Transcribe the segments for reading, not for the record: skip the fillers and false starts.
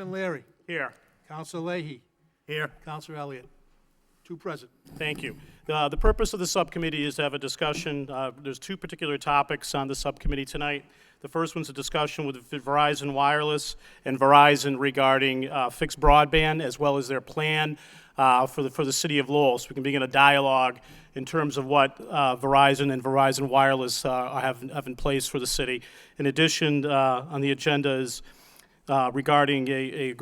Chairman Leary. Here. Councilor Leahy. Here. Councilor Elliott. Two present. Thank you. The purpose of the subcommittee is to have a discussion. There's two particular topics on the subcommittee tonight. The first one's a discussion with Verizon Wireless and Verizon regarding fixed broadband, as well as their plan for the city of Lowell. So we can begin a dialogue in terms of what Verizon and Verizon Wireless have in place for the city. In addition, on the agenda is regarding a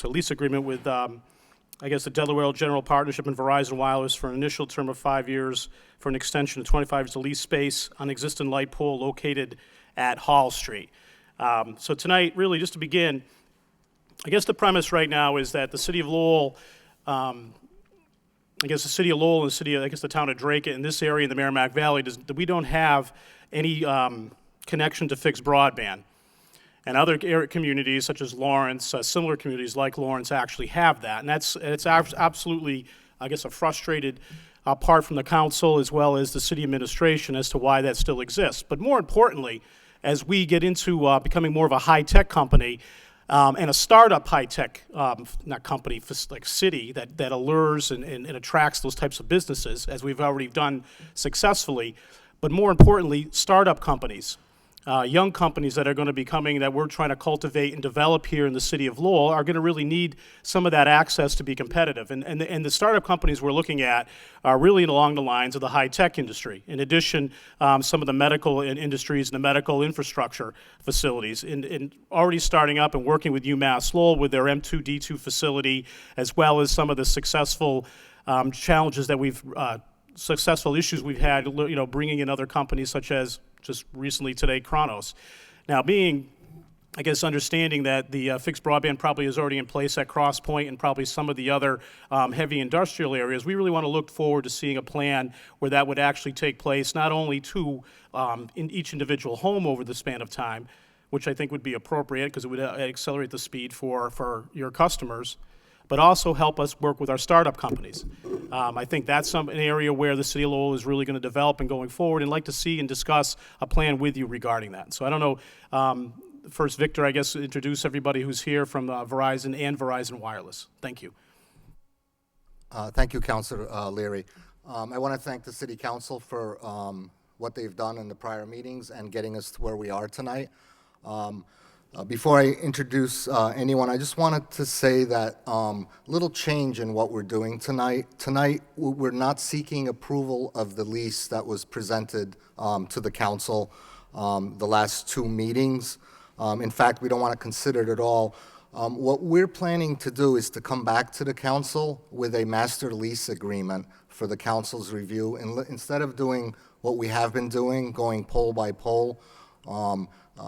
lease agreement with the Delaware General Partnership and Verizon Wireless for an initial term of 5 years for an extension of 25 years to lease space on existing light pole located at Hall Street. So tonight, really, just to begin, I guess the premise right now is that the city of Lowell, the city of Lowell and the city, the town of Drake, in this area in the Merrimack Valley, we don't have any connection to fixed broadband. And other communities, such as Lawrence, similar communities like Lawrence, actually have that. And it's absolutely, a frustrated part from the council as well as the city administration as to why that still exists. But more importantly, as we get into becoming more of a high-tech company and a startup high-tech, not company, like city that allures and attracts those types of businesses, as we've already done successfully, but more importantly, startup companies. Young companies that are going to be coming that we're trying to cultivate and develop here in the city of Lowell are going to really need some of that access to be competitive. And the startup companies we're looking at are really along the lines of the high-tech industry. In addition, some of the medical industries and the medical infrastructure facilities. And already starting up and working with UMass Lowell with their M2D2 facility, as well as some of the successful challenges that successful issues we've had, bringing in other companies such as just recently today, Kronos. Now, understanding that the fixed broadband probably is already in place at Cross Point and probably some of the other heavy industrial areas, we really want to look forward to seeing a plan where that would actually take place, not only in each individual home over the span of time, which I think would be appropriate because it would accelerate the speed for your customers, but also help us work with our startup companies. I think that's an area where the city of Lowell is really going to develop and going forward, and like to see and discuss a plan with you regarding that. So I don't know, first Victor, introduce everybody who's here from Verizon and Verizon Wireless. Thank you. Thank you, Councilor Leary. I want to thank the City Council for what they've done in the prior meetings and getting us to where we are tonight. Before I introduce anyone, I just wanted to say that little change in what we're doing tonight. Tonight, we're not seeking approval of the lease that was presented to the council the last two meetings. In fact, we don't want to consider it at all. What we're planning to do is to come back to the council with a master lease agreement for the council's review. And instead of doing what we have been doing, going pole by pole,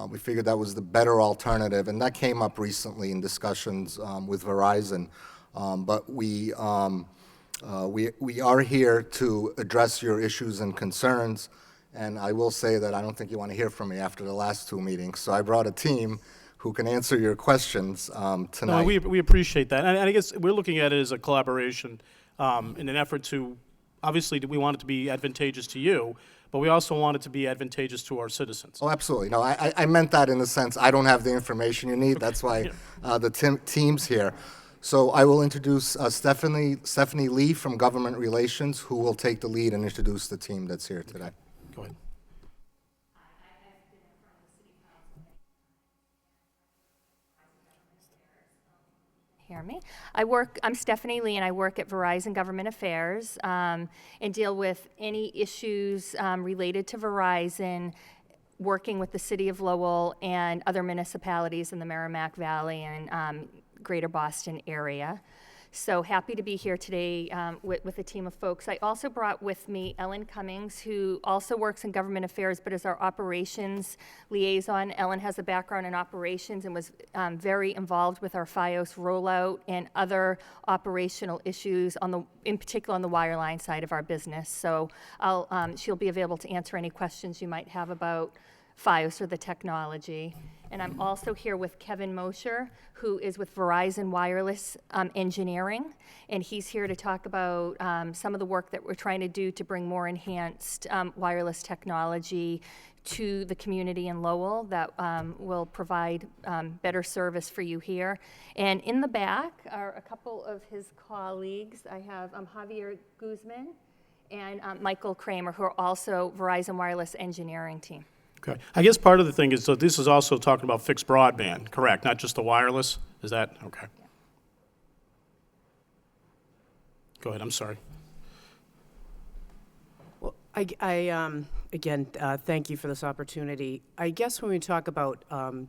we figured that was the better alternative, and that came up recently in discussions with Verizon. But we are here to address your issues and concerns, and I will say that I don't think you want to hear from me after the last two meetings, so I brought a team who can answer your questions tonight. No, we appreciate that, and I guess we're looking at it as a collaboration in an effort to, obviously, we want it to be advantageous to you, but we also want it to be advantageous to our citizens. Oh, absolutely. No, I meant that in the sense I don't have the information you need. That's why the team's here. So I will introduce Stephanie Lee from Government Relations, who will take the lead and introduce the team that's here today. Go ahead. Hear me? I'm Stephanie Lee, and I work at Verizon Government Affairs and deal with any issues related to Verizon, working with the city of Lowell and other municipalities in the Merrimack Valley and greater Boston area. So happy to be here today with a team of folks. I also brought with me Ellen Cummings, who also works in government affairs, but is our operations liaison. Ellen has a background in operations and was very involved with our FiOS rollout and other operational issues, in particular on the wireline side of our business. So she'll be available to answer any questions you might have about FiOS or the technology. And I'm also here with Kevin Mosher, who is with Verizon Wireless Engineering, and he's here to talk about some of the work that we're trying to do to bring more enhanced wireless technology to the community in Lowell that will provide better service for you here. And in the back are a couple of his colleagues. I have Javier Guzman and Michael Kramer, who are also Verizon Wireless engineering team. Okay. I guess part of the thing is, so this is also talking about fixed broadband, correct? Not just the wireless? Is that, okay. Go ahead, I'm sorry. Well, again, thank you for this opportunity. I guess when we talk about,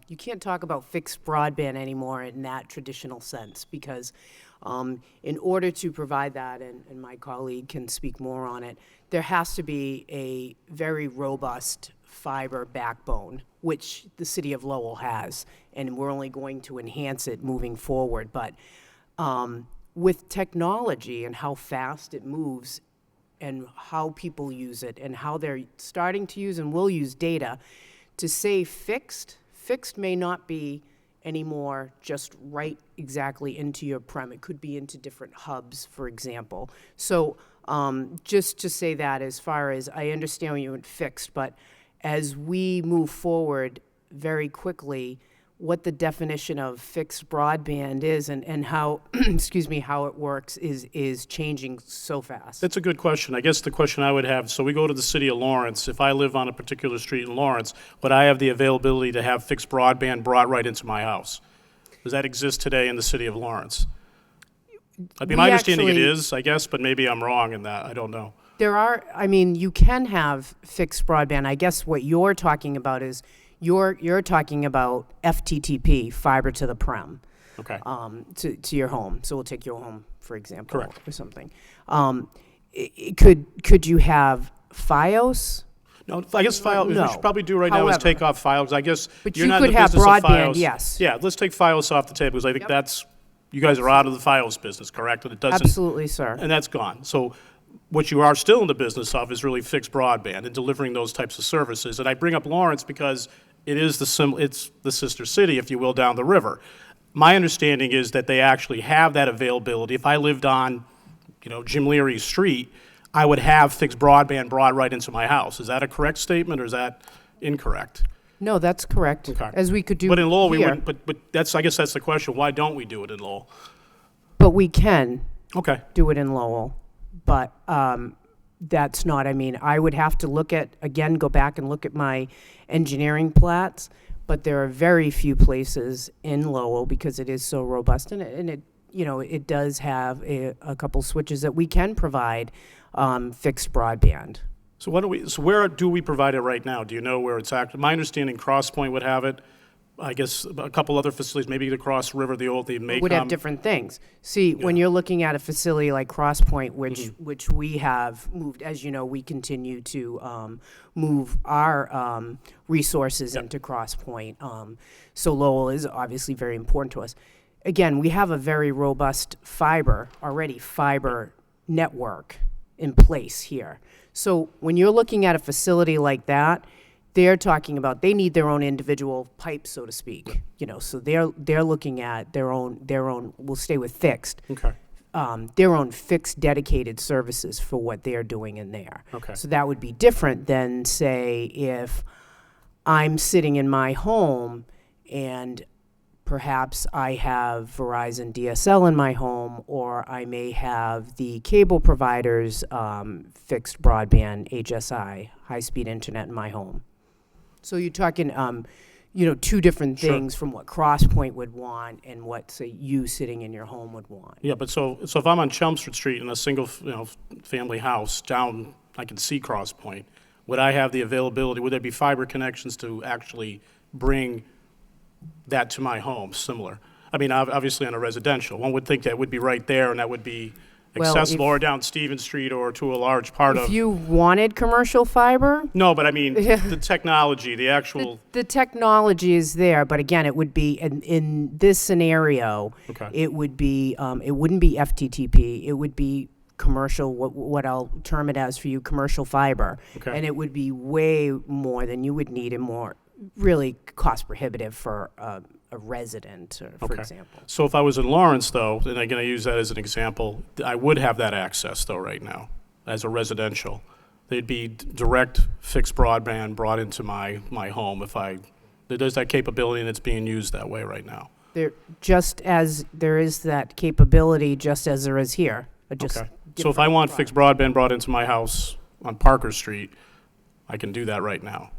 you can't talk about fixed broadband anymore in that traditional sense, because in order to provide that, and my colleague can speak more on it, there has to be a very robust fiber backbone, which the city of Lowell has, and we're only going to enhance it moving forward. But with technology and how fast it moves, and how people use it, and how they're starting to use and will use data, to say fixed may not be anymore just right exactly into your prem. It could be into different hubs, for example. So just to say that, as far as I understand when you went fixed, but as we move forward very quickly, what the definition of fixed broadband is and how, excuse me, how it works is changing so fast. That's a good question. I guess the question I would have, so we go to the city of Lawrence. If I live on a particular street in Lawrence, would I have the availability to have fixed broadband brought right into my house? Does that exist today in the city of Lawrence? I mean, my understanding it is, I guess, but maybe I'm wrong in that. I don't know. There are, I mean, you can have fixed broadband. I guess what you're talking about is you're talking about FTTP, fiber to the prem. Okay. To your home. So we'll take your home, for example, Correct. or something. Could you have FiOS? No, I guess Fios, No. we should probably do right now is However. take off Fios. I guess But you're you not could in the have business of broadband, Fios. yes. Yeah, let's take Fios off the table, because I think that's, you guys are out of the Fios business, correct? And it doesn't. Absolutely, sir. And that's gone. So what you are still in the business of is really fixed broadband and delivering those types of services. And I bring up Lawrence because it is it's the sister city, if you will, down the river. My understanding is that they actually have that availability. If I lived on, Jim Leary Street, I would have fixed broadband brought right into my house. Is that a correct statement, or is that incorrect? No, that's correct. Okay. As we could do But in Lowell, we here. wouldn't, but I guess that's the question. Why don't we do it in Lowell? But we can Okay. do it in Lowell. But that's not, I mean, I would have to go back and look at my engineering plats, but there are very few places in Lowell, because it is so robust, and it does have a couple switches that we can provide fixed broadband. So where do we provide it right now? Do you know where it's active? My understanding, CrossPoint would have it. I guess a couple other facilities, maybe the Cross River, the Maycom. Would have different things. See, when you're looking at a facility like CrossPoint, which we have moved, as you know, we continue to move our resources into CrossPoint. So Lowell is obviously very important to us. Again, we have a very robust fiber network in place here. So when you're looking at a facility like that, they're talking about, they need their own individual pipes, so to speak. So they're looking at their own. We'll stay with fixed. Okay. Their own fixed dedicated services for what they're doing in there. Okay. So that would be different than, say, if I'm sitting in my home and perhaps I have Verizon DSL in my home, or I may have the cable provider's fixed broadband HSI, high-speed internet in my home. So you're talking, two different things from what CrossPoint would want and what, say, you sitting in your home would want. Yeah, but so if I'm on Chelmsford Street in a single, family house down, I can see CrossPoint. Would I have the availability? Would there be fiber connections to actually bring that to my home? Similar. I mean, obviously on a residential, one would think that would be right there, and that would be Well, accessible, or down Stevens Street, or to a large part of. If you wanted commercial fiber, No, but I mean the technology, the actual. the technology is there, but again, it would be, in this scenario, Okay. it would be, it wouldn't be FTTP, it would be commercial, what I'll term it as for you, commercial fiber. Okay. And it would be way more than you would need, and more really cost prohibitive for a resident, for example. So if I was in Lawrence, though, and I'm going to use that as an example, I would have that access, though, right now, as a residential. they'd be direct fixed broadband brought into my home there's that capability and it's being used that way right now. There, just as there is that capability, just as there is here. Just Okay. So if I want fixed broadband brought into my house on Parker Street, I can do that right now.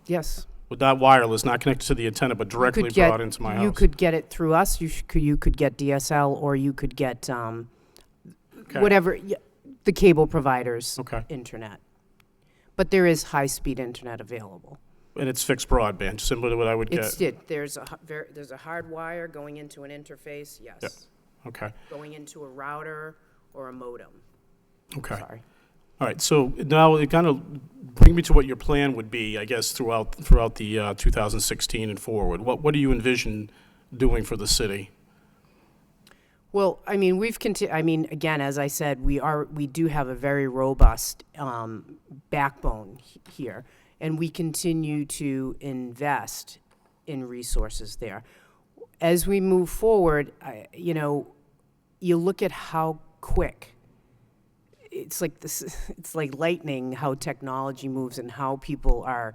Yes. With that wireless, not connected to the antenna, but directly brought into my house. You could get it through us. You could get DSL, or you could get Okay. whatever the cable provider's Okay. internet. But there is high-speed internet available. And it's fixed broadband, similar to what I would It's get. there's a hard wire going into an interface. Yes. Yep. Okay. Going into a router or a modem. Okay. Sorry. All right, so now it kind of bring me to what your plan would be, I guess, throughout the 2016 and forward. What do you envision doing for the city? Well, I mean, again, as I said, we do have a very robust backbone here, and we continue to invest in resources there. As we move forward, you look at how quick. It's like lightning how technology moves and how people are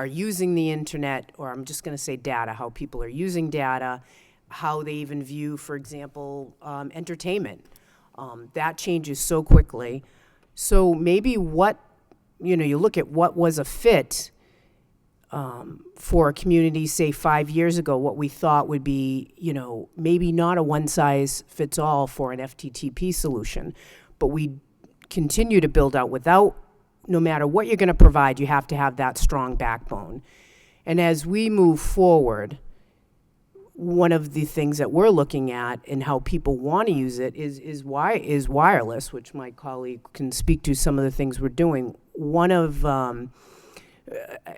using the internet, or I'm just going to say data, how people are using data, how they even view, for example, entertainment. That changes so quickly. So maybe you look at what was a fit for a community, say 5 years ago, what we thought would be, maybe not a one-size-fits-all for an FTTP solution, but we continue to build out no matter what you're going to provide, you have to have that strong backbone. And as we move forward, one of the things that we're looking at and how people want to use it is wireless, which my colleague can speak to some of the things we're doing. One of, I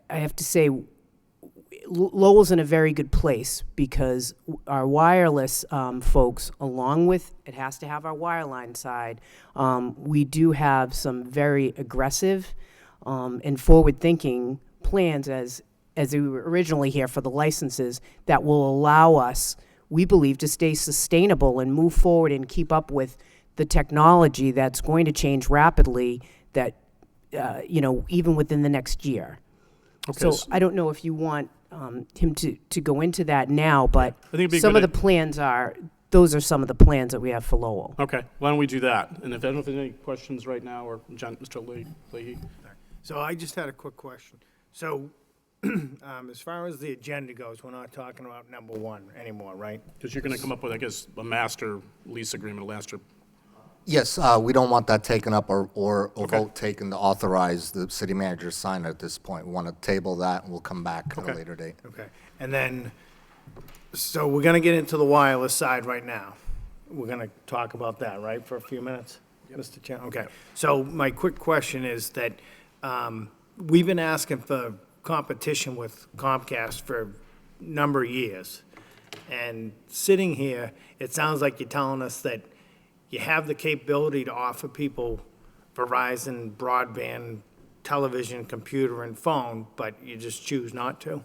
have to say, Lowell's in a very good place because our wireless folks, along with, it has to have our wireline side, we do have some very aggressive and forward-thinking plans as we were originally here for the licenses that will allow us, we believe, to stay sustainable and move forward and keep up with the technology that's going to change rapidly that, even within the next year. Okay. So I don't know if you want him to go into that now, but I think it'd be some good of the plans those are some of the plans that we have for Lowell. Okay, why don't we do that? And if I don't know if there's any questions right now, or Mr. Leahy. So I just had a quick question. So as far as the agenda goes, we're not talking about number one anymore, right? Because you're going to come up with, I guess, a master lease agreement, a master. Yes, we don't want that taken up or a vote taken to authorize the city manager to sign it at this point. We want to table that, and we'll come back at a Okay. later date. Okay. And then, so we're going to get into the wireless side right now. We're going to talk about that, right, for a few minutes? Mr. Chairman? Okay. So my quick question is that we've been asking for competition with Comcast for a number of years. And sitting here, it sounds like you're telling us that you have the capability to offer people Verizon broadband, television, computer, and phone, but you just choose not to?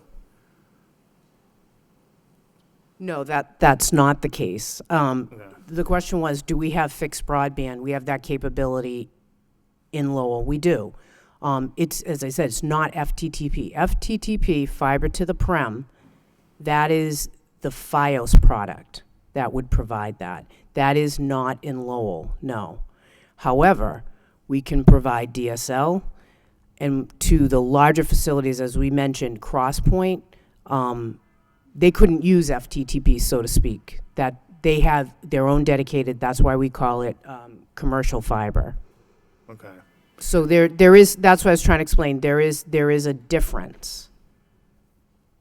No, that's not the case. The question was, do we have fixed broadband? We have that capability in Lowell. We do. It's, as I said, it's not FTTP. FTTP, fiber to the prem, that is the FiOS product that would provide that. That is not in Lowell, no. However, we can provide DSL, and to the larger facilities, as we mentioned, Crosspoint, they couldn't use FTTP, so to speak. That they have their own dedicated, that's why we call it commercial fiber. Okay. So there is, that's what I was trying to explain, there is a difference.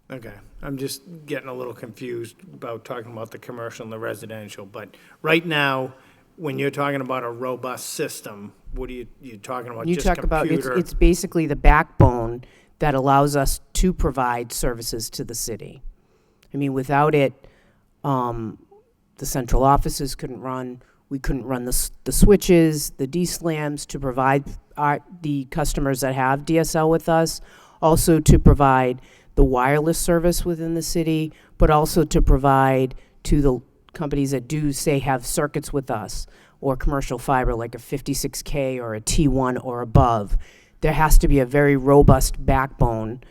Okay, I'm just getting a little confused about talking about the commercial and the residential, but right now, when you're talking about a robust system, what are you talking about? You Just talk about, computer? it's basically the backbone that allows us to provide services to the city. I mean, without it, the central offices couldn't run, we couldn't run the switches, the DSLAMs to provide the customers that have DSL with us, also to provide the wireless service within the city, but also to provide to the companies that do, say, have circuits with us, or commercial fiber, like a 56K or a T1 or above, there has to be a very robust backbone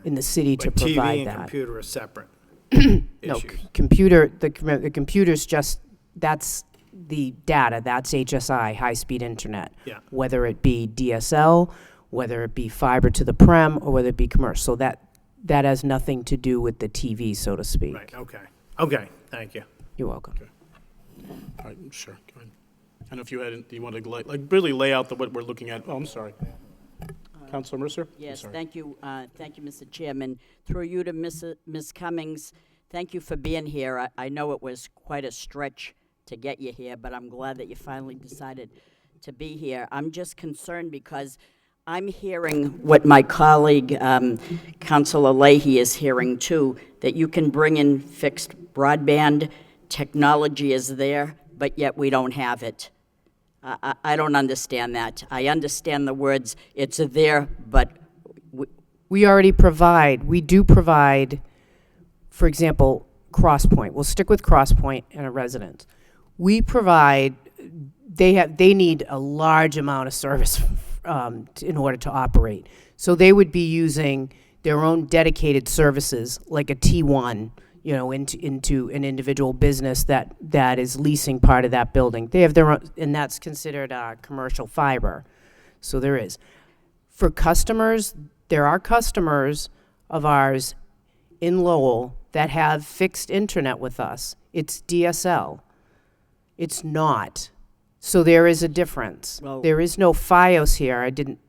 in the city to But TV provide and that. computer are separate No, issues. the computer's just, that's the data, that's HSI, high-speed internet. Yeah. Whether it be DSL, whether it be fiber to the prem, or whether it be commercial. So that has nothing to do with the TV, so to speak. Right, okay. Okay, thank you. You're welcome. All right, sure, go ahead. I don't know if you had, you wanted to like really lay out what we're looking at. Oh, I'm sorry. Councilor Mercer? I'm Yes, sorry. thank you, Mr. Chairman. Through you to Ms. Cummings, thank you for being here. I know it was quite a stretch to get you here, but I'm glad that you finally decided to be here. I'm just concerned because I'm hearing what my colleague, Councilor Leahy, is hearing too, that you can bring in fixed broadband, technology is there, but yet we don't have it. I don't understand that. I understand the words, it's there, but We do provide, for example, Crosspoint. We'll stick with Crosspoint and a residence. We provide, they need a large amount of service in order to operate. So they would be using their own dedicated services, like a T1, into an individual business that is leasing part of that building. They have their own, and that's considered commercial fiber. So there is. For customers, there are customers of ours in Lowell that have fixed internet with us. It's DSL. It's not. So there is a difference. Well- There is no FiOS here. I didn't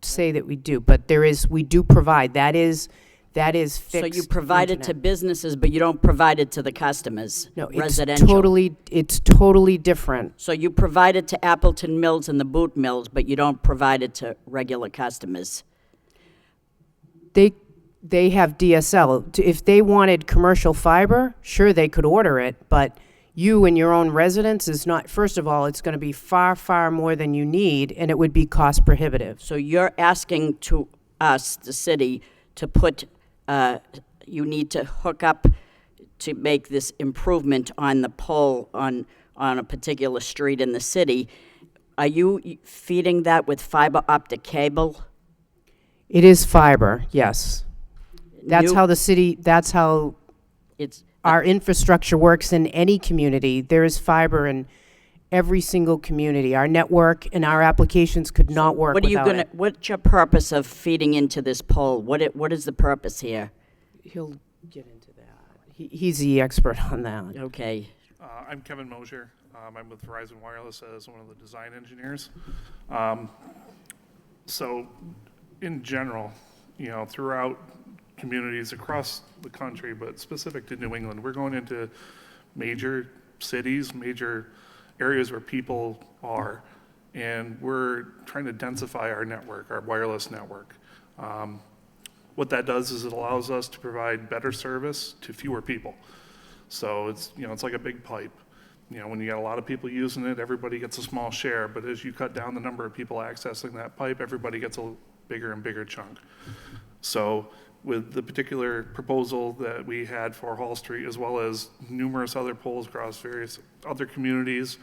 say that we do, but we do provide. That is fixed so you provide it to internet. businesses, but you don't provide it to the customers, No, it's residential. totally different. So you provide it to Appleton Mills and the Boot Mills, but you don't provide it to regular customers. They have DSL. If they wanted commercial fiber, sure, they could order it, but you in your own residence is not, first of all, it's going to be far, far more than you need, and it would be cost prohibitive. So you're asking to us, the city, to put, you need to hook up to make this improvement on the pole on a particular street in the city. Are you feeding that with fiber optic cable? It is fiber, yes. That's how It's, our infrastructure works in any community. There is fiber in every single community. Our network and our applications could not work what are you without gonna, it. what's your purpose of feeding into this pole? What is the purpose here? He'll get into that. He's the expert on that. Okay. I'm Kevin Mosier. I'm with Verizon Wireless as one of the design engineers. So, in general, throughout communities across the country, but specific to New England, we're going into major cities, major areas where people are, and we're trying to densify our network, our wireless network. What that does is it allows us to provide better service to fewer people. So it's like a big pipe. When you got a lot of people using it, everybody gets a small share, but as you cut down the number of people accessing that pipe, everybody gets a bigger and bigger chunk. So with the particular proposal that we had for Hall Street, as well as numerous other poles across various other communities,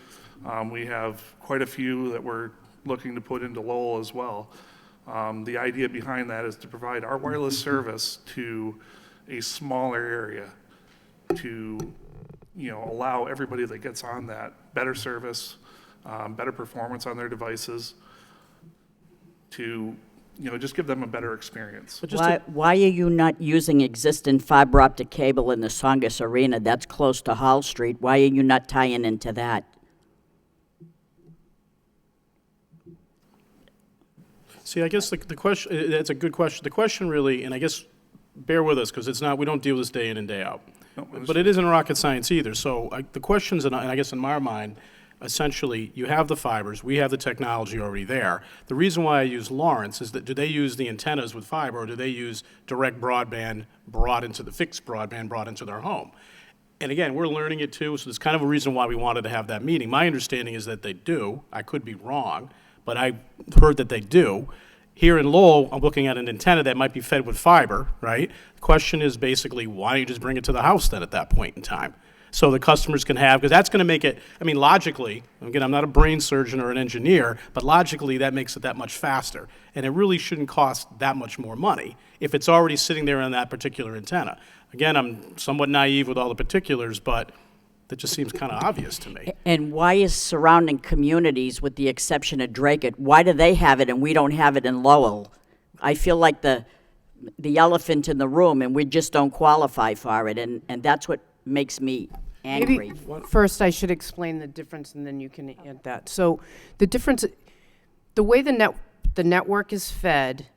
we have quite a few that we're looking to put into Lowell as well. The idea behind that is to provide our wireless service to a smaller area to allow everybody that gets on that better service, better performance on their devices, to just give them a better experience. But just Why are you not using existing fiber optic cable in the Songus Arena? That's close to Hall Street. Why are you not tying into that? See, I guess the question, that's a good question. The question really, and I guess bear with us, because we don't deal with this day in and day out. But it isn't rocket science either. So the questions, and I guess in my mind, essentially, you have the fibers, we have the technology already there. The reason why I use Lawrence is that do they use the antennas with fiber, or do they use direct broadband fixed broadband brought into their home? And again, we're learning it too, so there's kind of a reason why we wanted to have that meeting. My understanding is that they do. I could be wrong, but I heard that they do. Here in Lowell, I'm looking at an antenna that might be fed with fiber, right? The question is basically, why don't you just bring it to the house then at that point in time? so the customers can have, because that's going to make it, I mean, logically, again, I'm not a brain surgeon or an engineer, but logically, that makes it that much faster. And it really shouldn't cost that much more money if it's already sitting there on that particular antenna. Again, I'm somewhat naive with all the particulars, but that just seems kind of obvious to me. And why is surrounding communities, with the exception of Dracut, why do they have it and we don't have it in Lowell? I feel like the elephant in the room, and we just don't qualify for it, and that's what makes me angry. Maybe first I should explain the difference, and then you can add that. So the difference, the way the network is fed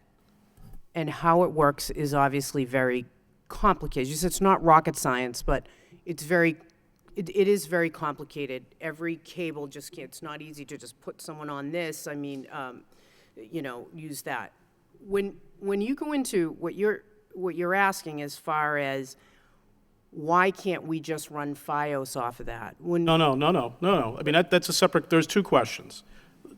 and how it works is obviously very complicated. You said it's not rocket science, but it's it is very complicated. Every cable just can't, it's not easy to just put someone on this, I mean, use that. When you go into what you're asking as far as why can't we just run FiOS off of that? No. I mean, that's a separate, there's two questions.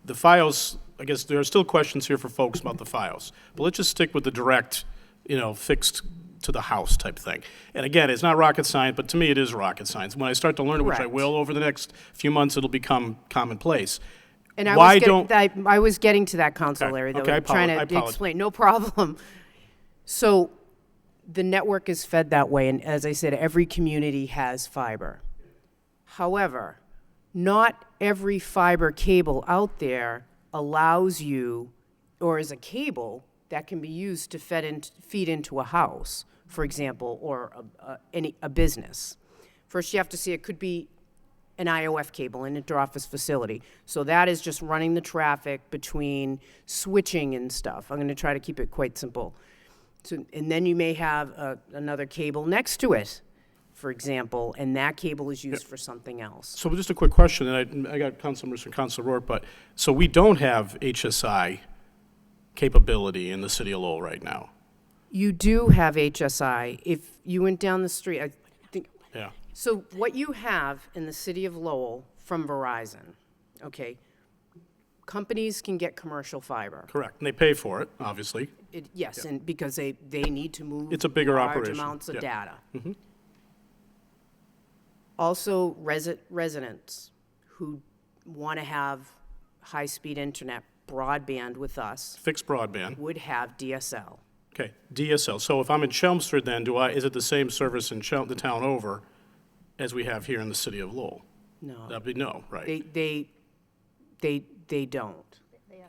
The FiOS, I guess there are still questions here for folks about the FiOS, but let's just stick with the direct, fixed to the house type thing. And again, it's not rocket science, but to me it is rocket science. When I start to learn it, which I Correct. will over the next few months, it'll become commonplace. And Why I was getting to that, Council Okay, Larry, though, okay, I trying I to apologize. explain, no problem. So the network is fed that way, and as I said, every community has fiber. However, not every fiber cable out there allows you, or is a cable that can be used to feed into a house, for example, or a business. First, you have to see it could be an IOF cable, an interoffice facility. So that is just running the traffic between switching and stuff. I'm going to try to keep it quite simple. So, and then you may have another cable next to it, for example, and that cable is used for something else. So just a quick question, and I got council members from Council Rourke, but, so we don't have HSI capability in the city of Lowell right now? You do have HSI. If you went down the street, I think, Yeah. so what you have in the city of Lowell from Verizon, okay, companies can get commercial fiber. Correct, and they pay for it, obviously. Yes, and because they need to move It's a bigger large operation. amounts of Yeah. data. Also, residents who want to have high-speed internet broadband with us Fixed broadband. would have DSL. Okay, DSL. So if I'm in Chelmsford, then is it the same service in the town over as we have here in the city of Lowell? No, That'd be no, right? they don't.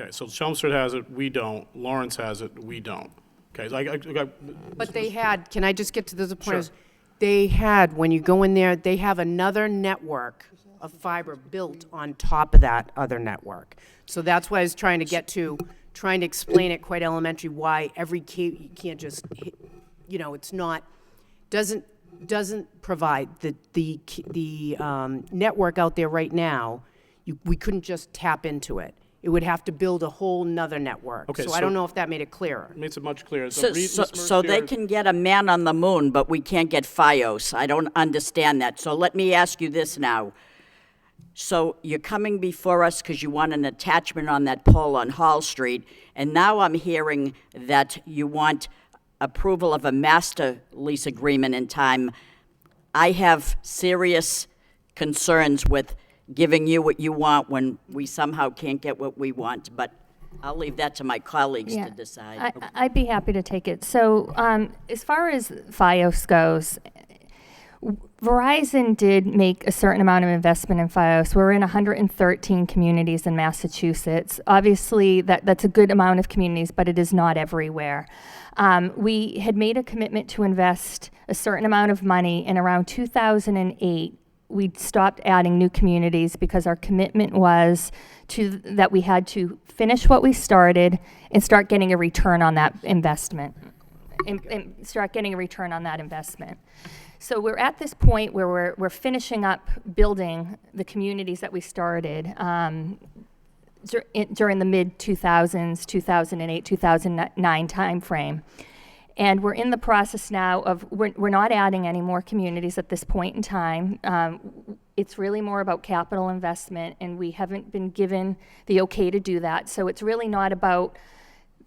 Okay, so Chelmsford has it, we don't. Lawrence has it, we don't. Okay, so I got, But they had, can I just get to the point? Sure. They had, when you go in there, they have another network of fiber built on top of that other network. So that's what I was trying to get to, trying to explain it quite elementary, why every cable, you can't just, it's not, doesn't provide the network out there right now, we couldn't just tap into it. It would have to build a whole nother network. Okay, So I so- don't know if that made it clearer. makes it much clearer. So they can get a man on the moon, but we can't get FiOS. I don't understand that. So let me ask you this now. So you're coming before us because you want an attachment on that pole on Hall Street, and now I'm hearing that you want approval of a master lease agreement in time. I have serious concerns with giving you what you want when we somehow can't get what we want, but I'll leave that to my colleagues to decide. I'd be happy to take it. So as far as FiOS goes, Verizon did make a certain amount of investment in FiOS. We're in 113 communities in Massachusetts. Obviously, that's a good amount of communities, but it is not everywhere. We had made a commitment to invest a certain amount of money. In around 2008, we stopped adding new communities because our commitment was that we had to finish what we started and start getting a return on that investment. And start getting a return on that investment. So we're at this point where we're finishing up building the communities that we started during the mid-2000s, 2008, 2009 timeframe. And we're in the process now of, we're not adding any more communities at this point in time. It's really more about capital investment, and we haven't been given the okay to do that. So it's really not about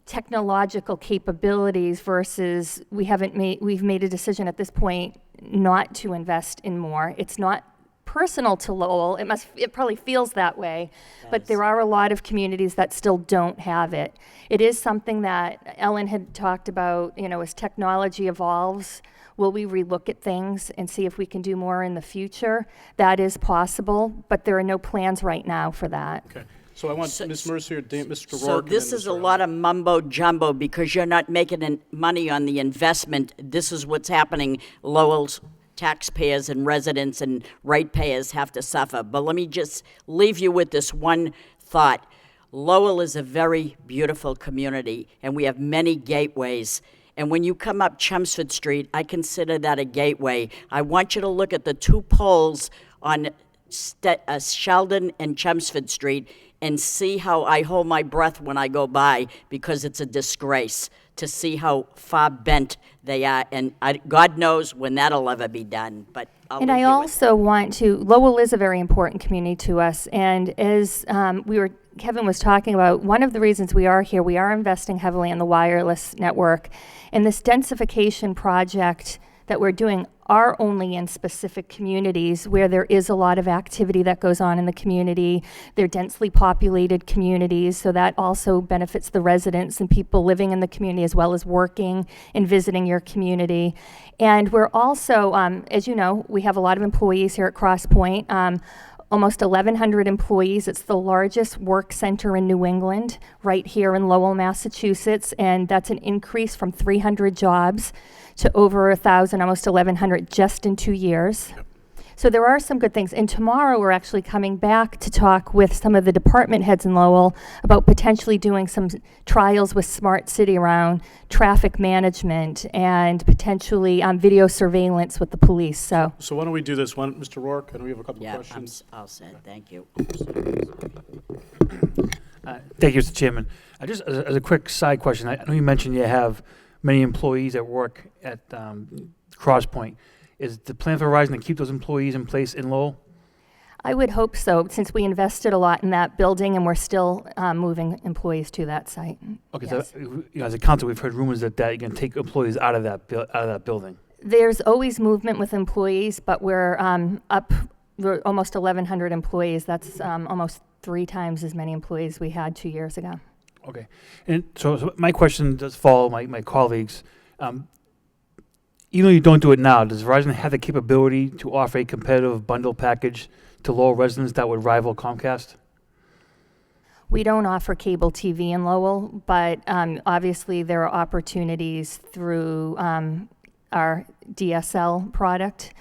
technological capabilities versus we've made a decision at this point not to invest in more. It's not personal to Lowell. It probably feels that way, but there are a lot of communities that still don't have it. It is something that Ellen had talked about, as technology evolves, will we relook at things and see if we can do more in the future? That is possible, but there are no plans right now for that. Okay. So I want Ms. Mercier, Mr. Rourke. So and this then is a Mr. lot of mumbo jumbo because you're not making money on the investment. This is what's happening. Lowell's taxpayers and residents and ratepayers have to suffer. But let me just leave you with this one thought. Lowell is a very beautiful community, and we have many gateways. And when you come up Chelmsford Street, I consider that a gateway. I want you to look at the 2 poles on Sheldon and Chelmsford Street and see how I hold my breath when I go by, because it's a disgrace to see how far bent they are. And God knows when that'll ever be done, but I'll And leave I you with also want to, Lowell is a very important community to us, and as Kevin was talking about, one of the reasons we are here, we are investing heavily in the wireless network, and this densification project that we're doing are only in specific communities where there is a lot of activity that goes on in the community. They're densely populated communities, so that also benefits the residents and people living in the community as well as working and visiting your community. And we're also, as you know, we have a lot of employees here at Cross Point. Almost 1,100 employees. It's the largest work center in New England, right here in Lowell, Massachusetts, and that's an increase from 300 jobs to over 1,000, almost 1,100 just in 2 years. Yep. So there are some good things. And tomorrow we're actually coming back to talk with some of the department heads in Lowell about potentially doing some trials with Smart City around traffic management and potentially video surveillance with the police. So why don't we do this one, Mr. Rourke? I know we have a couple Yeah, questions. I'll say thank you. Thank you, Mr. Chairman. Just as a quick side question, I know you mentioned you have many employees that work at Cross Point. Is the plan for Verizon to keep those employees in place in Lowell? I would hope so, since we invested a lot in that building and we're still moving employees to that site. Okay, Yes. so as a council, we've heard rumors that you're going to take employees out of that building. There's always movement with employees, but we're almost 1,100 employees. That's almost 3 times as many employees we had 2 years ago. Okay, and so my question does follow my colleagues. Even though you don't do it now, does Verizon have the capability to offer a competitive bundle package to Lowell residents that would rival Comcast? We don't offer cable TV in Lowell, but obviously there are opportunities through our DSL product.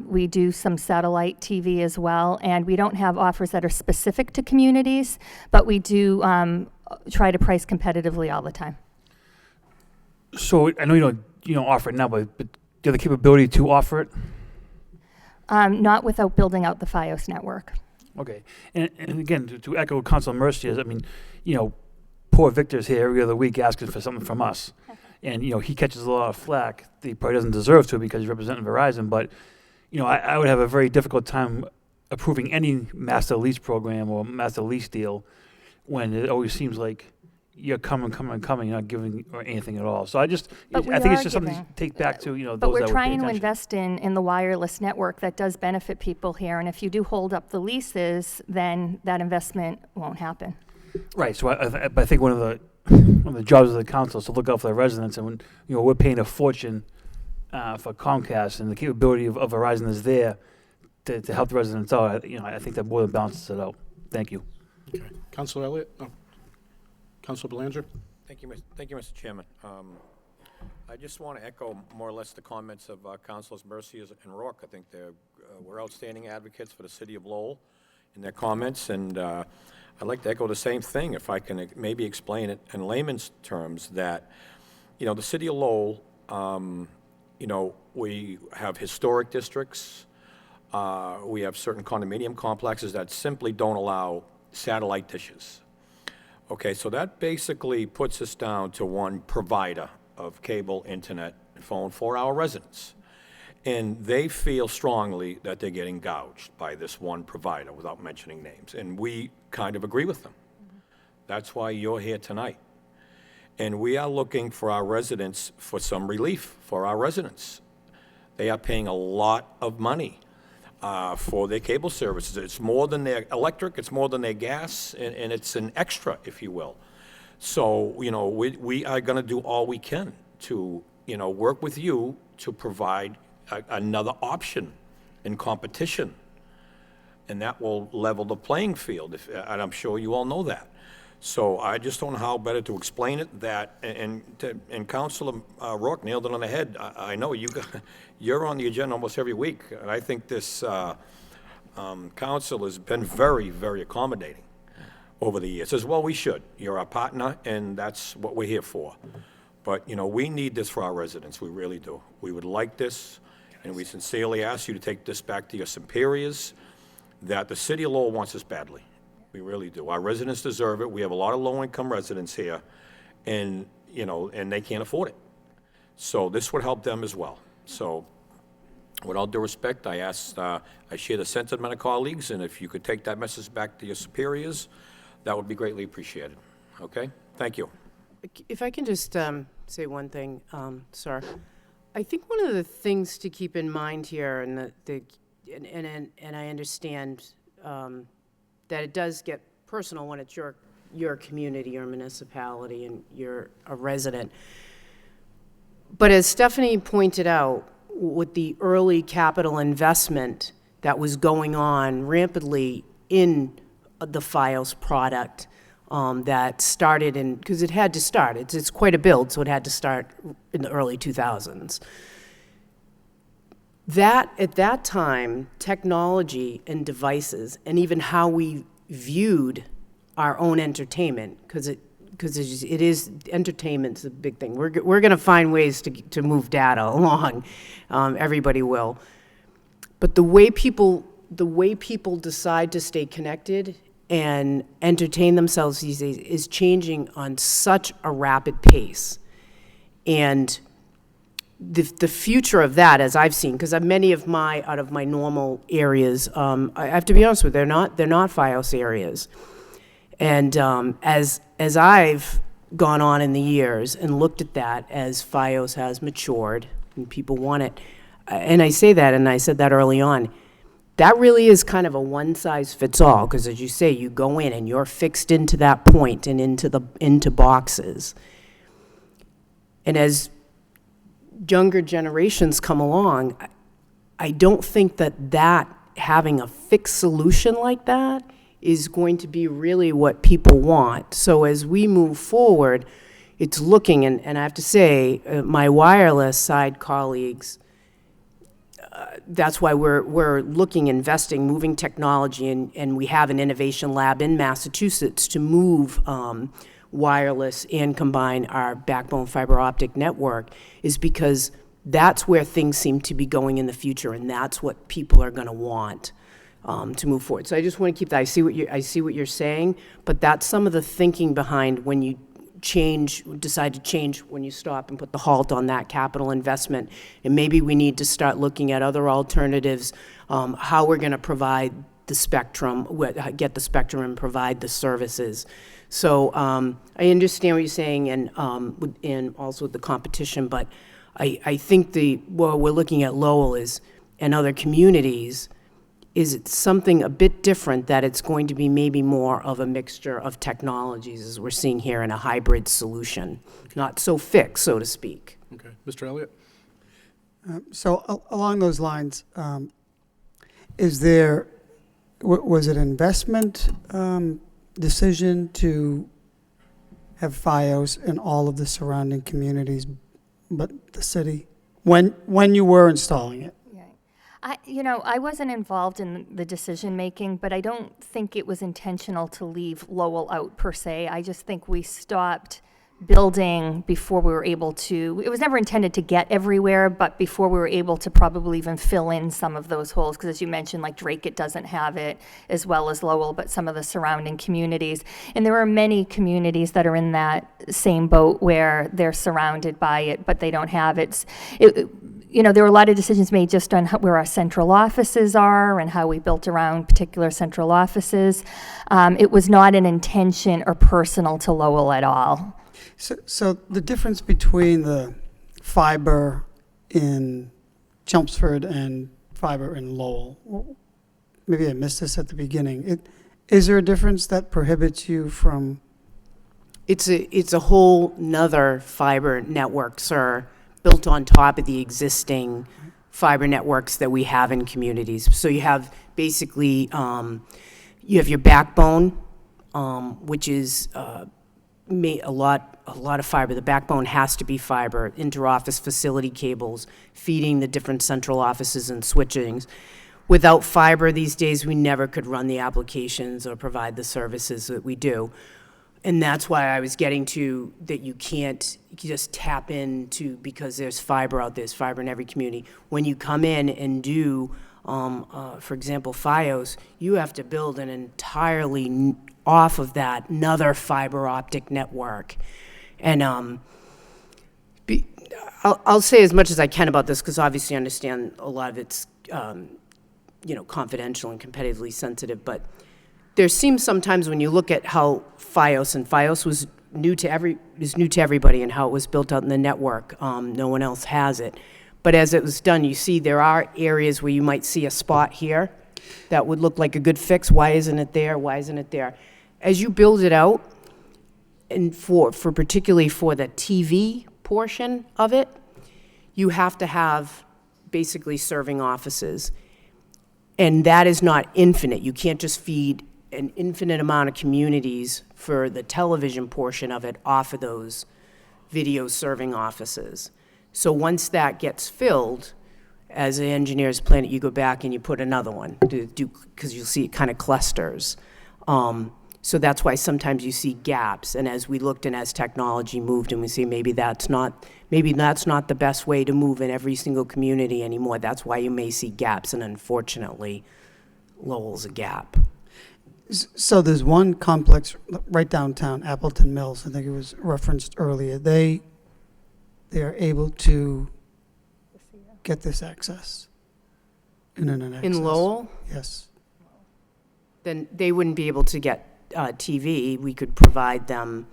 We do some satellite TV as well, and we don't have offers that are specific to communities, but we do try to price competitively all the time. So I know you don't offer it now, but do you have the capability to offer it? Not without building out the FiOS network. Okay, and again, to echo Councilor Mercier's, I mean, poor Victor's here every other week asking for something from us. And, he catches a lot of flack that he probably doesn't deserve to because he's representing Verizon. But, I would have a very difficult time approving any master lease program or master lease deal when it always seems like you're coming, you're not giving or anything at all. So I think it's just something to take back to, those But we're that would pay trying to attention. invest in the wireless network that does benefit people here. And if you do hold up the leases, then that investment won't happen. Right. So I think one of the jobs of the council is to look out for the residents, and when we're paying a fortune for Comcast, and the capability of Verizon is there to help the residents out. I think that more than balances it out. Thank you. Okay. Councilor Elliott? Oh. Councilor Belanger? Thank you, Mr. Chairman. I just want to echo more or less the comments of Councilors Mercier and Rourke. I think we're outstanding advocates for the city of Lowell in their comments, and I'd like to echo the same thing, if I can maybe explain it in layman's terms, that, the city of Lowell, we have historic districts, we have certain condominium complexes that simply don't allow satellite dishes. Okay, so that basically puts us down to one provider of cable, internet, and phone for our residents. And they feel strongly that they're getting gouged by this one provider, without mentioning names. And we kind of agree with them. That's why you're here tonight. And we are looking for our residents, for some relief for our residents. They are paying a lot of money for their cable services. It's more than their electric, it's more than their gas, and it's an extra, if you will. So, you know, we are going to do all we can to, you know, work with you to provide another option in competition. And that will level the playing field, and I'm sure you all know that. So I just don't know how better to explain it, that, and Councilor Rourke nailed it on the head. I know you're on the agenda almost every week, and I think this council has been very, very accommodating over the years, as well we should. You're our partner, and that's what we're here for. But, you know, we need this for our residents, we really do. We would like this, and we sincerely ask you to take this back to your superiors, that the city of Lowell wants this badly. We really do. Our residents deserve it. We have a lot of low-income residents here, and, you know, and they can't afford it. So this would help them as well. So with all due respect, I share the sentiment of colleagues, and if you could take that message back to your superiors, that would be greatly appreciated. Okay? Thank you. If I can just say one thing, sir. I think one of the things to keep in mind here, and I understand that it does get personal when it's your community, your municipality, and you're a resident. But as Stephanie pointed out, with the early capital investment that was going on rampantly in the FiOS product, that started in, because it had to start, it's quite a build, so it had to start in the early 2000s. That, at that time, technology and devices, and even how we viewed our own entertainment, because it is, entertainment's a big thing. We're going to find ways to move data along. Everybody will. But the way people decide to stay connected and entertain themselves these days is changing on such a rapid pace. And the future of that, as I've seen, because many of out of my normal areas, I have to be honest with you, they're not FiOS areas. And as I've gone on in the years and looked at that as FiOS has matured and people want it, and I say that, and I said that early on, that really is kind of a one-size-fits-all, because as you say, you go in and you're fixed into that point and into boxes. And as younger generations come along, I don't think that having a fixed solution like that is going to be really what people want. So as we move forward, it's looking, and I have to say, my wireless side colleagues, that's why we're looking, investing, moving technology, and we have an innovation lab in Massachusetts to move wireless and combine our backbone fiber optic network, is because that's where things seem to be going in the future, and that's what people are going to want to move forward. So I just want to keep that. I see what you're saying, but that's some of the thinking behind when you decide to change, when you stop and put the halt on that capital investment. And maybe we need to start looking at other alternatives, how we're going to provide the spectrum, get the spectrum and provide the services. So I understand what you're saying, and also with the competition, but I think what we're looking at Lowell and other communities is it's something a bit different, that it's going to be maybe more of a mixture of technologies, as we're seeing here, in a hybrid solution, not so fixed, so to speak. Okay. Mr. Elliott? So along those lines, was it investment decision to have FiOS in all of the surrounding communities but the city when you were installing it? I wasn't involved in the decision-making, but I don't think it was intentional to leave Lowell out, per se. I just think we stopped building before we were able to. It was never intended to get everywhere, but before we were able to probably even fill in some of those holes, because as you mentioned, like Drake, it doesn't have it, as well as Lowell, but some of the surrounding communities. And there are many communities that are in that same boat where they're surrounded by it, but they don't have it. There were a lot of decisions made just on where our central offices are and how we built around particular central offices. It was not an intention or personal to Lowell at all. So the difference between the fiber in Chelmsford and fiber in Lowell. Maybe I missed this at the beginning. Is there a difference that prohibits you from? It's a whole nother fiber network, sir, built on top of the existing fiber networks that we have in communities. So you have basically, you have your backbone, which is a lot of fiber. The backbone has to be fiber, inter-office facility cables, feeding the different central offices and switchings. Without fiber these days, we never could run the applications or provide the services that we do. And that's why I was getting to that you can't just tap into, because there's fiber out there, there's fiber in every community. When you come in and do, for example, FiOS, you have to build an entirely off of that another fiber optic network. And I'll say as much as I can about this, because obviously I understand a lot of it's confidential and competitively sensitive, but there seems sometimes when you look at how FiOS, and FiOS was new to everybody and how it was built out in the network, no one else has it. But as it was done, you see there are areas where you might see a spot here that would look like a good fix. Why isn't it there? Why isn't it there? As you build it out, and for particularly for the TV portion of it, you have to have basically serving offices. And that is not infinite. You can't just feed an infinite amount of communities for the television portion of it off of those video serving offices. So once that gets filled, as the engineers plan it, you go back and you put another one, because you'll see it kind of clusters. So that's why sometimes you see gaps. And as we looked and as technology moved, and we see maybe that's not the best way to move in every single community anymore. That's why you may see gaps, and unfortunately, Lowell's a gap. So there's one complex right downtown, Appleton Mills, I think it was referenced earlier. They are able to get this access, internet access. In Lowell? Yes. Then they wouldn't be able to get TV. We could provide them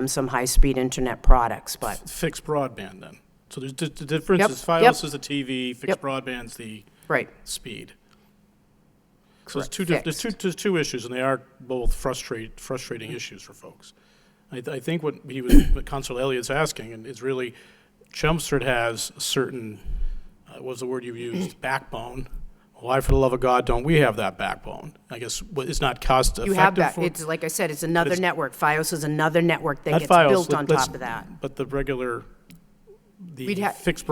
some high-speed internet products, but Fixed broadband then. So there's the difference Yep, is FiOS yep. is the TV, fixed Yep. broadband's the right. speed. So there's Correct. there's two issues, and they are both frustrating issues for folks. I think what Councilor Elliott's asking, and it's really, Chelmsford has a certain, what was the word you used, backbone. Why, for the love of God, don't we have that backbone? I guess it's not cost effective. You have that. for- It's like I said, it's another it's- network. FiOS is another network that Not gets FiOS, built on let's- top of that. But the regular, We'd fixed You'd have to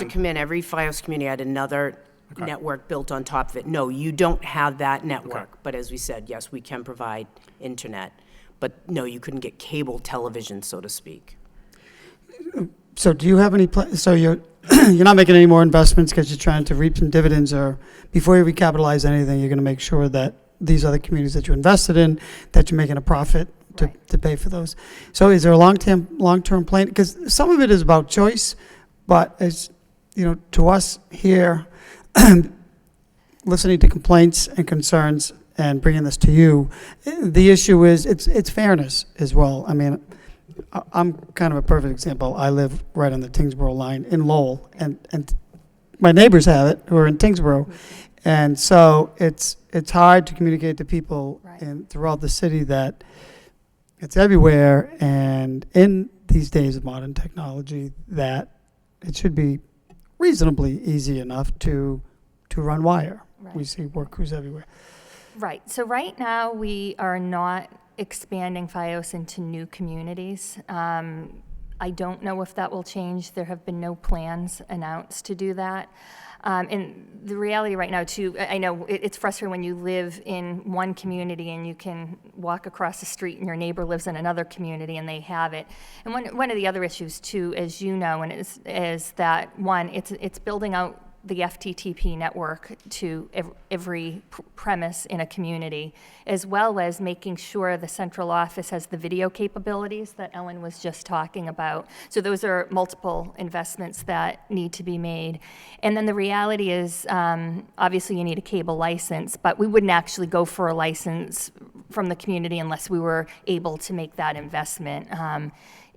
broadband, come in, every FiOS community had another network built on top of it. No, you don't have that network. But as we said, yes, we can provide internet. But no, you couldn't get cable television, so to speak. So do you have any so you're you're not making any more investments because you're trying to reap some dividends, or before you recapitalize anything, you're going to make sure that these other communities that you invested in, that you're making a profit to pay for those. So is there a long-term plan? Because some of it is about choice, but as to us here, listening to complaints and concerns and bringing this to you, the issue is it's fairness as well. I mean, I'm kind of a perfect example. I live right on the Tingsboro line in Lowell, and my neighbors have it who are in Tingsboro, and so it's hard to communicate to people throughout the city that it's everywhere, and in these days of modern technology, that it should be reasonably easy enough to run wire. We see work crews everywhere. Right. So right now, we are not expanding FiOS into new communities. I don't know if that will change. There have been no plans announced to do that. And the reality right now, too, I know it's frustrating when you live in one community and you can walk across the street and your neighbor lives in another community and they have it. And one of the other issues, too, as you know, and is that, one, it's building out the FTTP network to every premise in a community, as well as making sure the central office has the video capabilities that Ellen was just talking about. So those are multiple investments that need to be made. And then the reality is, obviously you need a cable license, but we wouldn't actually go for a license from the community unless we were able to make that investment.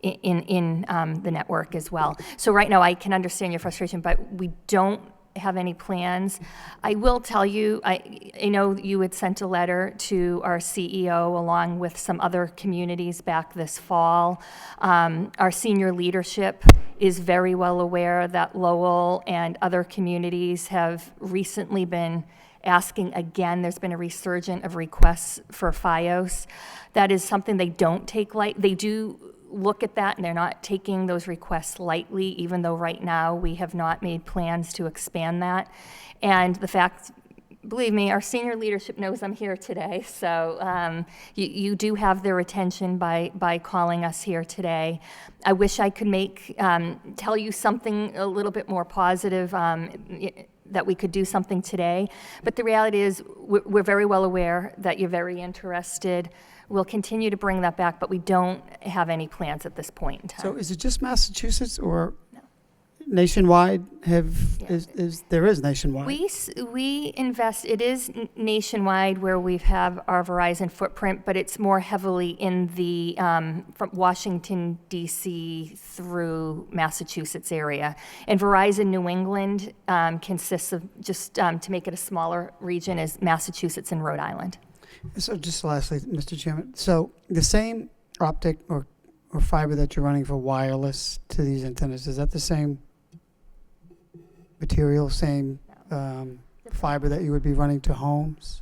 in the network as well. So right now, I can understand your frustration, but we don't have any plans. I will tell you, I know you had sent a letter to our CEO along with some other communities back this fall. Our senior leadership is very well aware that Lowell and other communities have recently been asking again. There's been a resurgence of requests for FiOS. That is something they don't take light. They do look at that, and they're not taking those requests lightly, even though right now we have not made plans to expand that. And the fact, believe me, our senior leadership knows I'm here today, so you do have their attention by calling us here today. I wish I could tell you something a little bit more positive, that we could do something today, but the reality is we're very well aware that you're very interested. We'll continue to bring that back, but we don't have any plans at this point in time. So is it just Massachusetts or nationwide? There is nationwide? We invest, it is nationwide where we have our Verizon footprint, but it's more heavily in the, from Washington, D.C. through Massachusetts area. And Verizon New England consists of, just to make it a smaller region, is Massachusetts and Rhode Island. So just lastly, Mr. Chairman, so the same optic or fiber that you're running for wireless to these antennas, is that the same material, same fiber that you would be running to homes?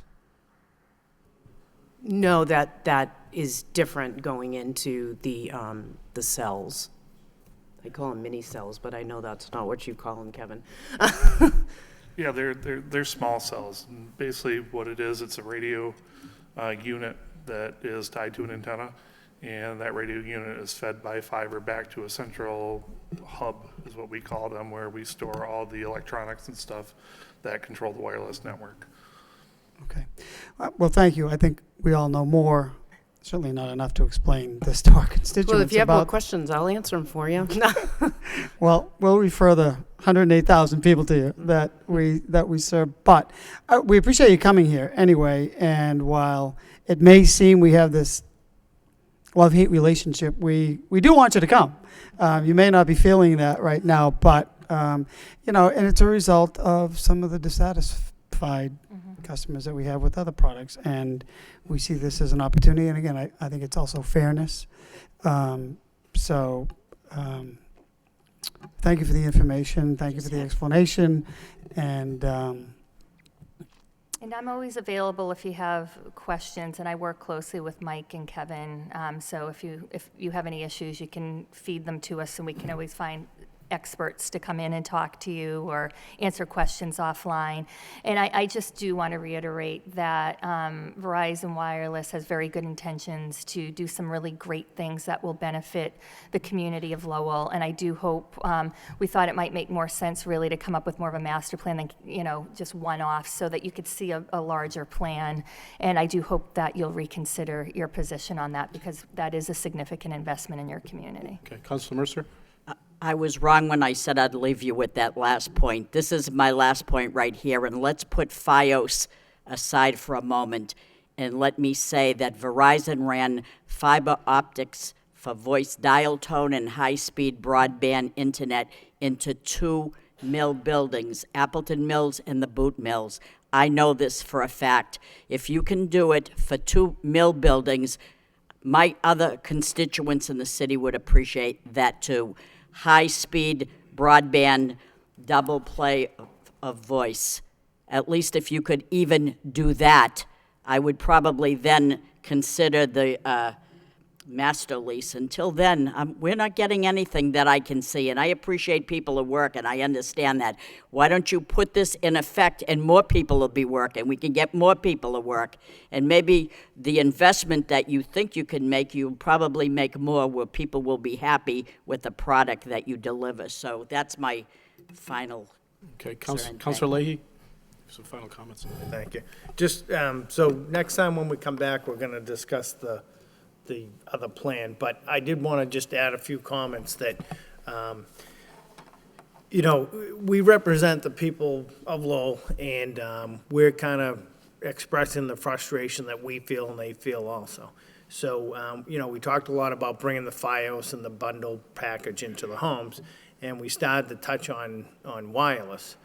No, that is different going into the cells. I call them mini cells, but I know that's not what you call them, Kevin. Yeah, they're small cells. And basically what it is, it's a radio unit that is tied to an antenna, and that radio unit is fed by fiber back to a central hub, is what we call them, where we store all the electronics and stuff that control the wireless network. Okay. Well, thank you. I think we all know more. Certainly not enough to explain this to our constituents. Well, if you have more about questions, I'll answer them for you. Well, we'll refer the 108,000 people to you that we serve. But we appreciate you coming here anyway. And while it may seem we have this love-hate relationship, we do want you to come. You may not be feeling that right now, but and it's a result of some of the dissatisfied customers that we have with other products, and we see this as an opportunity. And again, I think it's also fairness. Thank you for the information. Thank you for the explanation. And I'm always available if you have questions, and I work closely with Mike and Kevin. So if you have any issues, you can feed them to us, and we can always find experts to come in and talk to you or answer questions offline. And I just do want to reiterate that Verizon Wireless has very good intentions to do some really great things that will benefit the community of Lowell. And I do hope, we thought it might make more sense really to come up with more of a master plan than, just one-off, so that you could see a larger plan. And I do hope that you'll reconsider your position on that, because that is a significant investment in your community. Okay, Councilor Mercer? I was wrong when I said I'd leave you with that last point. This is my last point right here, and let's put FiOS aside for a moment, and let me say that Verizon ran fiber optics for voice dial tone and high-speed broadband internet into 2 mill buildings, Appleton Mills and the Boot Mills. I know this for a fact. If you can do it for 2 mill buildings, my other constituents in the city would appreciate that too. High-speed broadband double play of voice. At least if you could even do that, I would probably then consider the master lease. Until then, we're not getting anything that I can see, and I appreciate people at work, and I understand that. Why don't you put this in effect, and more people will be working? We can get more people to work, and maybe the investment that you think you can make, you'll probably make more, where people will be happy with the product that you deliver. So that's my final Okay, concern. Councilor Leahy? Some final comments. Thank you. Just, so next time when we come back, we're going to discuss the other plan, but I did want to just add a few comments that, we represent the people of Lowell, and we're kind of expressing the frustration that we feel and they feel also. So, we talked a lot about bringing the FiOS and the bundle package into the homes, and we started to touch on wireless.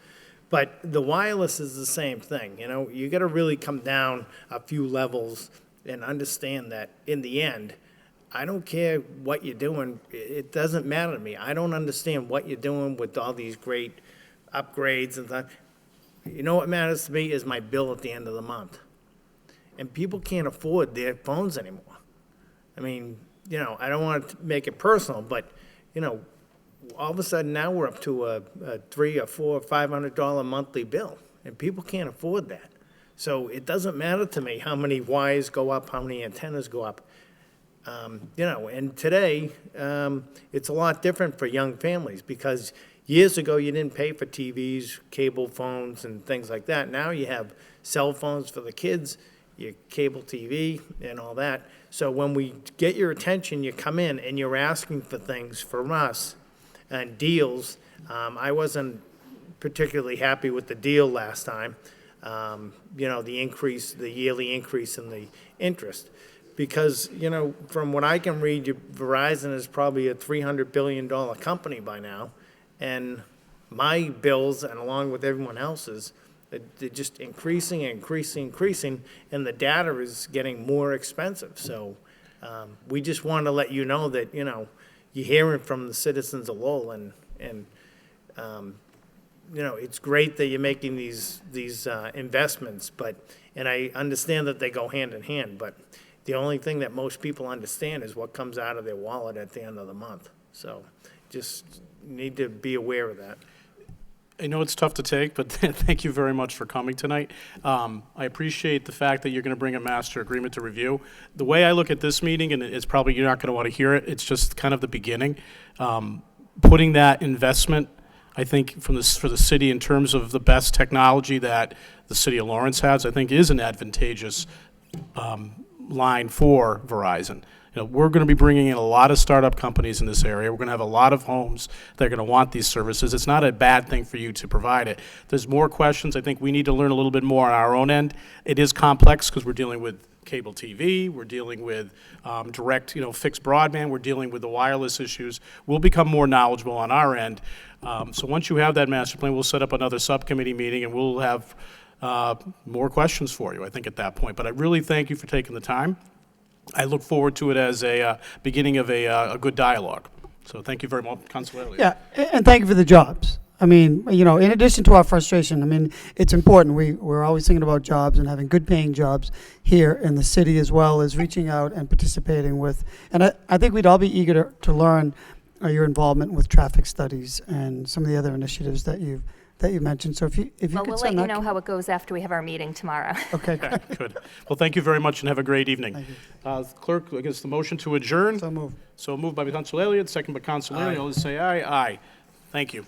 But the wireless is the same thing, you got to really come down a few levels and understand that in the end, I don't care what you're doing, it doesn't matter to me. I don't understand what you're doing with all these great upgrades and that. What matters to me is my bill at the end of the month. And people can't afford their phones anymore. I mean, I don't want to make it personal, but, all of a sudden now we're up to a $300 or $400 or $500 monthly bill, and people can't afford that. So it doesn't matter to me how many wires go up, how many antennas go up. And today, it's a lot different for young families because years ago you didn't pay for TVs, cable phones, and things like that. Now you have cell phones for the kids, your cable TV, and all that. So when we get your attention, you come in and you're asking for things from us and deals. I wasn't particularly happy with the deal last time. The yearly increase in the interest. Because, from what I can read, Verizon is probably a $300 billion company by now. And my bills, and along with everyone else's, they're just increasing, and the data is getting more expensive. So we just want to let you know that, you're hearing from the citizens of Lowell, and it's great that you're making these investments, and I understand that they go hand in hand, but the only thing that most people understand is what comes out of their wallet at the end of the month. So just need to be aware of that. I know it's tough to take, but thank you very much for coming tonight. I appreciate the fact that you're going to bring a master agreement to review. The way I look at this meeting, and it's probably you're not going to want to hear it, it's just kind of the beginning. Putting that investment, I think, for the city in terms of the best technology that the city of Lawrence has, I think is an advantageous line for Verizon. We're going to be bringing in a lot of startup companies in this area. We're going to have a lot of homes that are going to want these services. It's not a bad thing for you to provide it. There's more questions. I think we need to learn a little bit more on our own end. It is complex because we're dealing with cable TV, we're dealing with direct, fixed broadband, we're dealing with the wireless issues. We'll become more knowledgeable on our end. So once you have that master plan, we'll set up another subcommittee meeting and we'll have more questions for you, I think, at that point. But I really thank you for taking the time. I look forward to it as a beginning of a good dialogue. So thank you very much, Councilor Elliott. Yeah, and thank you for the jobs. I mean, in addition to our frustration, it's important. We're always thinking about jobs and having good paying jobs here in the city, as well as reaching out and participating with, and I think we'd all be eager to learn your involvement with traffic studies and some of the other initiatives that you've mentioned. So if you Well, could we'll let send you that. know how it goes after we have our meeting tomorrow. Okay. Good. Well, thank you very much and have a great evening. Thank you. Clerk, I guess the motion to adjourn. So move. So moved by Councilor Elliott, second by Councilor Elliott. All those say aye. Aye. Thank you.